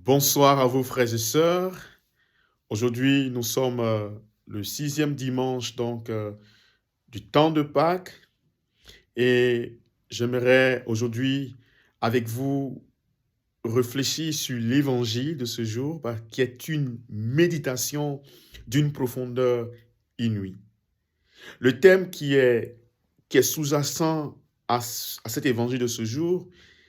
Bonsoir à vous, frères et sœurs. Aujourd'hui, nous sommes le 6e dimanche du temps de Pâques et j'aimerais aujourd'hui avec vous réfléchir sur l'évangile de ce jour qui est une méditation d'une profondeur inouïe. Le thème qui est sous-jacent à cet évangile de ce jour,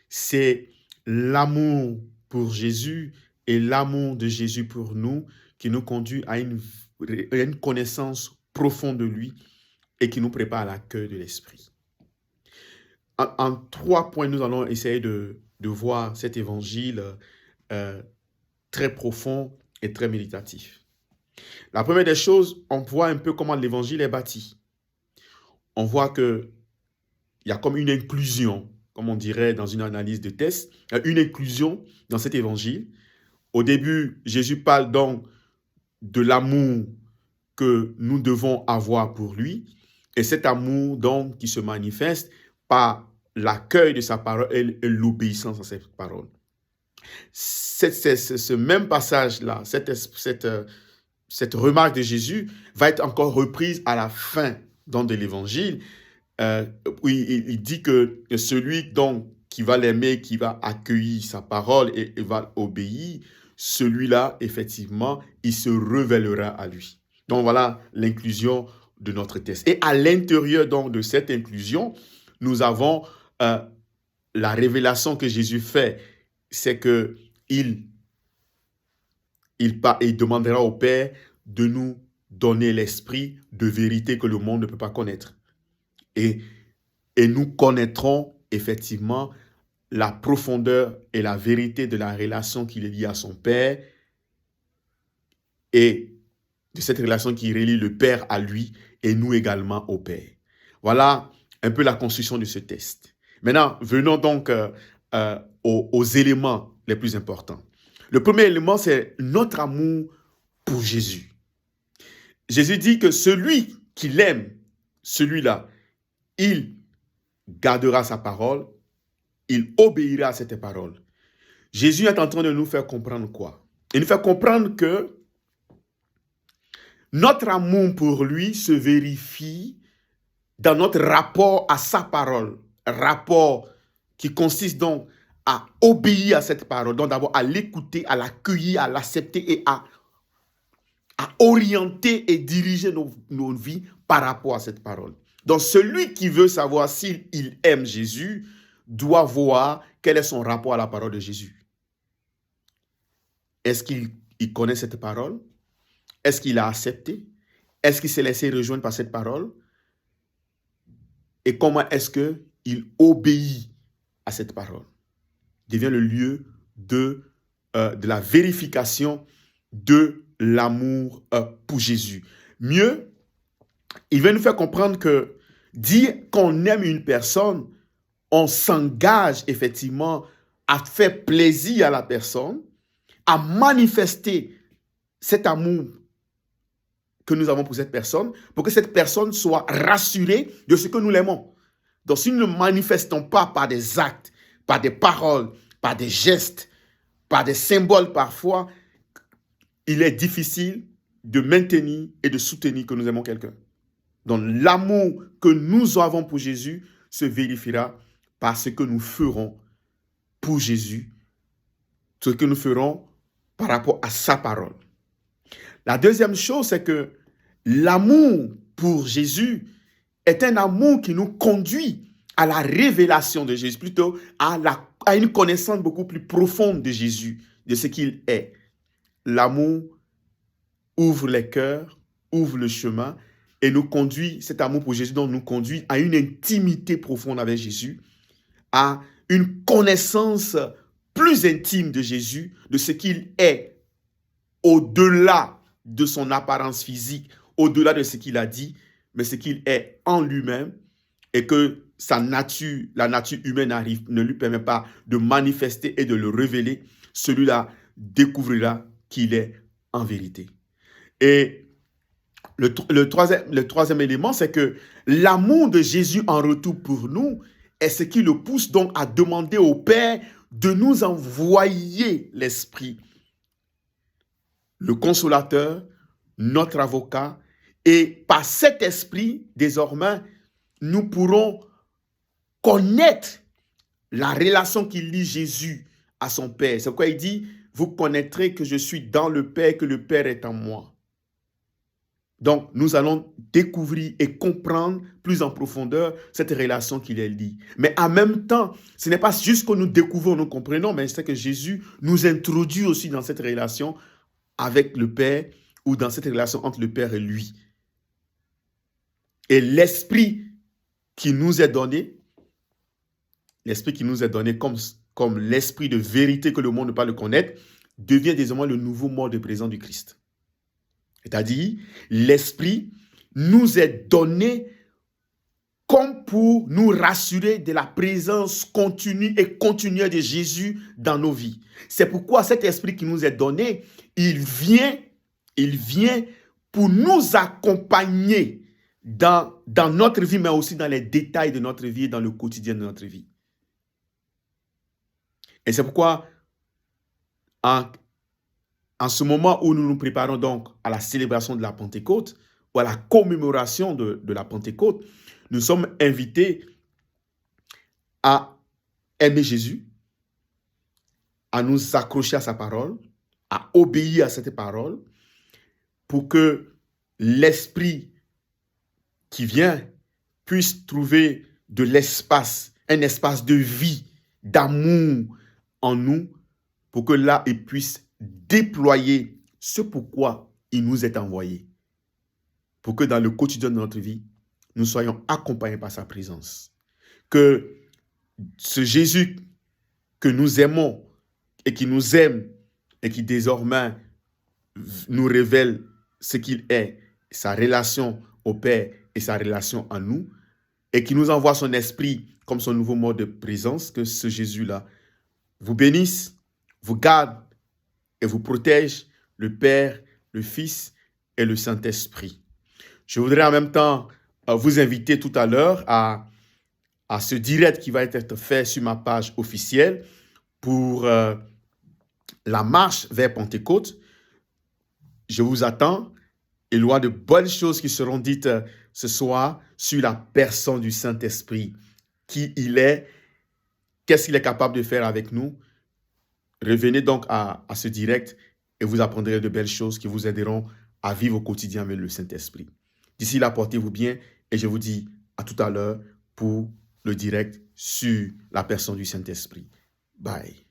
c'est l'amour pour Jésus et l'amour de Jésus pour nous qui nous conduit à une connaissance profonde de lui et qui nous prépare à l'accueil de l'Esprit. En 3 points, nous allons essayer de voir cet évangile très profond et très méditatif. La première des choses, on voit un peu comment l'évangile est bâti. On voit qu'il y a comme une inclusion, comme on dirait dans une analyse de test, une inclusion dans cet évangile. Au début, Jésus parle donc de l'amour que nous devons avoir pour lui, et cet amour donc qui se manifeste par l'accueil de sa parole et l'obéissance à cette parole. Ce même passage-là, cette remarque de Jésus va être encore reprise à la fin donc, de l'évangile, où il dit que celui donc qui va l'aimer, qui va accueillir sa parole et va obéir, celui-là, effectivement, il se révélera à lui. Donc voilà l'inclusion de notre texte. Et à l'intérieur donc de cette inclusion, nous avons la révélation que Jésus fait, c'est que il demandera au Père de nous donner l'esprit de vérité que le monde ne peut pas connaître. Et nous connaîtrons effectivement la profondeur et la vérité de la relation qu'il est liée à son Père et de cette relation qui relie le Père à lui et nous également au Père. Voilà un peu la construction de ce texte. Maintenant, venons donc aux éléments les plus importants. Le premier élément, c'est notre amour pour Jésus. Jésus dit que celui qui l'aime, celui-là, il gardera sa parole, il obéira à cette parole. Jésus est en train de nous faire comprendre quoi? Il nous fait comprendre que notre amour pour lui se vérifie dans notre rapport à sa parole. Rapport qui consiste donc à obéir à cette parole. Donc d'abord à l'écouter, à l'accueillir, à l'accepter et à orienter et diriger nos vies par rapport à cette parole. Donc celui qui veut savoir s'il aime Jésus doit voir quel est son rapport à la parole de Jésus. Est-ce qu'il connaît cette parole? Est-ce qu'il a accepté? Est-ce qu'il s'est laissé rejoindre par cette parole? Et comment est-ce qu'il obéit à cette parole? Devient le lieu de la vérification de l'amour pour Jésus. Mieux, il va nous faire comprendre que dire qu'on aime une personne, on s'engage effectivement à faire plaisir à la personne, à manifester cet amour que nous avons pour cette personne, pour que cette personne soit rassurée de ce que nous l'aimons. Donc, si nous ne manifestons pas par des actes, par des paroles, par des gestes, par des symboles parfois, il est difficile de maintenir et de soutenir que nous aimons quelqu'un. Donc, l'amour que nous avons pour Jésus se vérifiera par ce que nous ferons pour Jésus, ce que nous ferons par rapport à sa parole. La deuxième chose, c'est que l'amour pour Jésus est un amour qui nous conduit à la révélation de Jésus, plutôt à une connaissance beaucoup plus profonde de Jésus, de ce qu'il est. L'amour ouvre les cœurs, ouvre le chemin et nous conduit, cet amour pour Jésus donc nous conduit à une intimité profonde avec Jésus, à une connaissance plus intime de Jésus, de ce qu'il est, au-delà de son apparence physique, au-delà de ce qu'il a dit, mais ce qu'il est en lui-même et que la nature humaine ne lui permet pas de manifester et de le révéler. Celui-là découvrira qu'il est en vérité. Et le troisième élément, c'est que l'amour de Jésus en retour pour nous est ce qui le pousse donc à demander au Père de nous envoyer l'Esprit, le consolateur, notre avocat, et par cet Esprit, désormais, nous pourrons connaître la relation qui lie Jésus à son Père. C'est pourquoi il dit, vous connaîtrez que je suis dans le Père, que le Père est en moi. Donc, nous allons découvrir et comprendre plus en profondeur cette relation qui les lie. Mais en même temps, ce n'est pas juste que nous découvrons, nous comprenons, mais c'est que Jésus nous introduit aussi dans cette relation avec le Père ou dans cette relation entre le Père et lui. Et l'Esprit qui nous est donné, comme l'Esprit de vérité que le monde ne peut pas le connaître, devient désormais le nouveau mode de présence du Christ. C'est-à-dire, l'Esprit nous est donné comme pour nous rassurer de la présence continue et continuelle de Jésus dans nos vies. C'est pourquoi cet Esprit qui nous est donné, il vient pour nous accompagner dans notre vie, mais aussi dans les détails de notre vie et dans le quotidien de notre vie. Et c'est pourquoi, en ce moment où nous nous préparons donc à la célébration de la Pentecôte, ou à la commémoration de la Pentecôte, nous sommes invités à aimer Jésus, à nous accrocher à sa parole, à obéir à cette parole, pour que l'Esprit qui vient puisse trouver de l'espace, un espace de vie, d'amour en nous, pour que là, il puisse déployer ce pourquoi il nous est envoyé. Pour que dans le quotidien de notre vie, nous soyons accompagnés par sa présence. Que ce Jésus que nous aimons et qui nous aime et qui désormais nous révèle ce qu'il est, sa relation au Père et sa relation à nous, et qui nous envoie son esprit comme son nouveau mode de présence, que ce Jésus-là vous bénisse, vous garde et vous protège, le Père, le Fils et le Saint-Esprit. Je voudrais en même temps vous inviter tout à l'heure à ce direct qui va être fait sur ma page officielle pour la marche vers Pentecôte. Je vous attends. Il y aura de bonnes choses qui seront dites ce soir sur la personne du Saint-Esprit. Qui il est, qu'est-ce qu'il est capable de faire avec nous. Revenez donc à ce direct et vous apprendrez de belles choses qui vous aideront à vivre au quotidien avec le Saint-Esprit. D'ici là, portez-vous bien et je vous dis à tout à l'heure pour le direct sur la personne du Saint-Esprit. Bye.